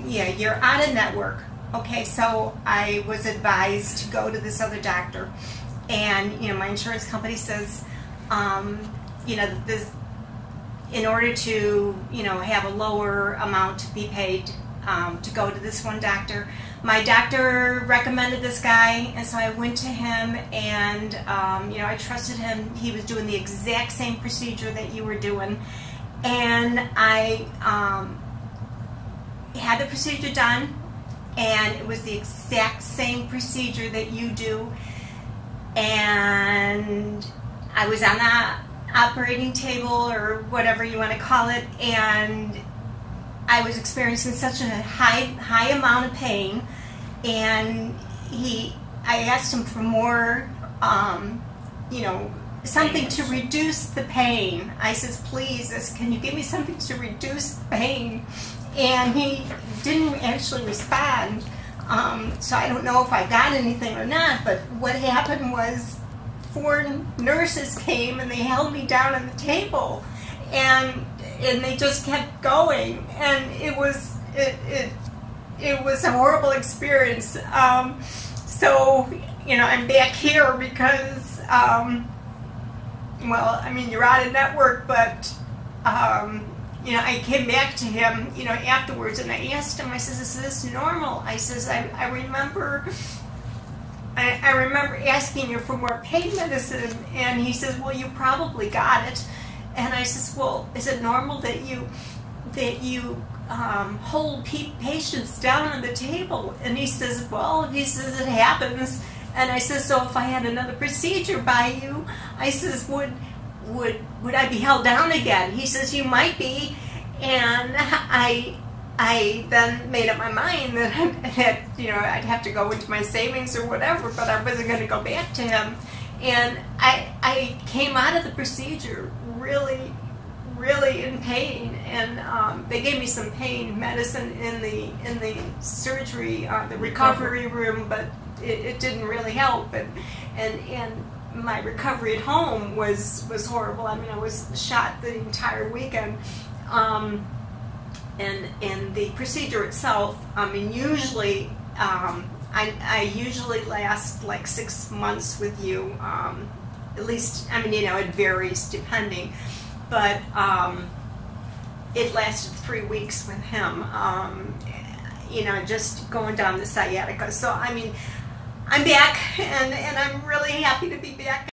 yeah, you're out of network. Okay, so I was advised to go to this other doctor, and my insurance company says, this, in order to have a lower amount to be paid, to go to this one doctor. My doctor recommended this guy, and so I went to him, and I trusted him. He was doing the exact same procedure that you were doing, and I had the procedure done, and it was the exact same procedure that you do, and I was on the operating table, or whatever you want to call it, and I was experiencing such a high amount of pain, and I asked him for more, something to reduce the pain. I says, please, can you give me something to reduce the pain? And he didn't actually respond, so I don't know if I got anything or not, but what happened was 4 nurses came and they held me down on the table, and they just kept going, and it was a horrible experience. So I'm back here because you're out of network, but I came back to him afterwards, and I asked him, I says, is this normal? I says, I remember asking you for more pain medicine, and he says, well, you probably got it. And I says, well, is it normal that you hold patients down on the table? And he says, well, it happens. And I says, so if I had another procedure by you, I says, would I be held down again? He says, you might be. And I then made up my mind that I'd have to go into my savings or whatever, but I wasn't going to go back to him. And I came out of the procedure really, really in pain, and they gave me some pain medicine in the surgery, the recovery room, but it didn't really help. And my recovery at home was horrible. I mean, I was shot the entire weekend. And the procedure itself, usually, I usually last like 6 months with you, at least, it varies depending, but it lasted 3 weeks with him, just going down the sciatica. So, I'm back, and I'm really happy to be back.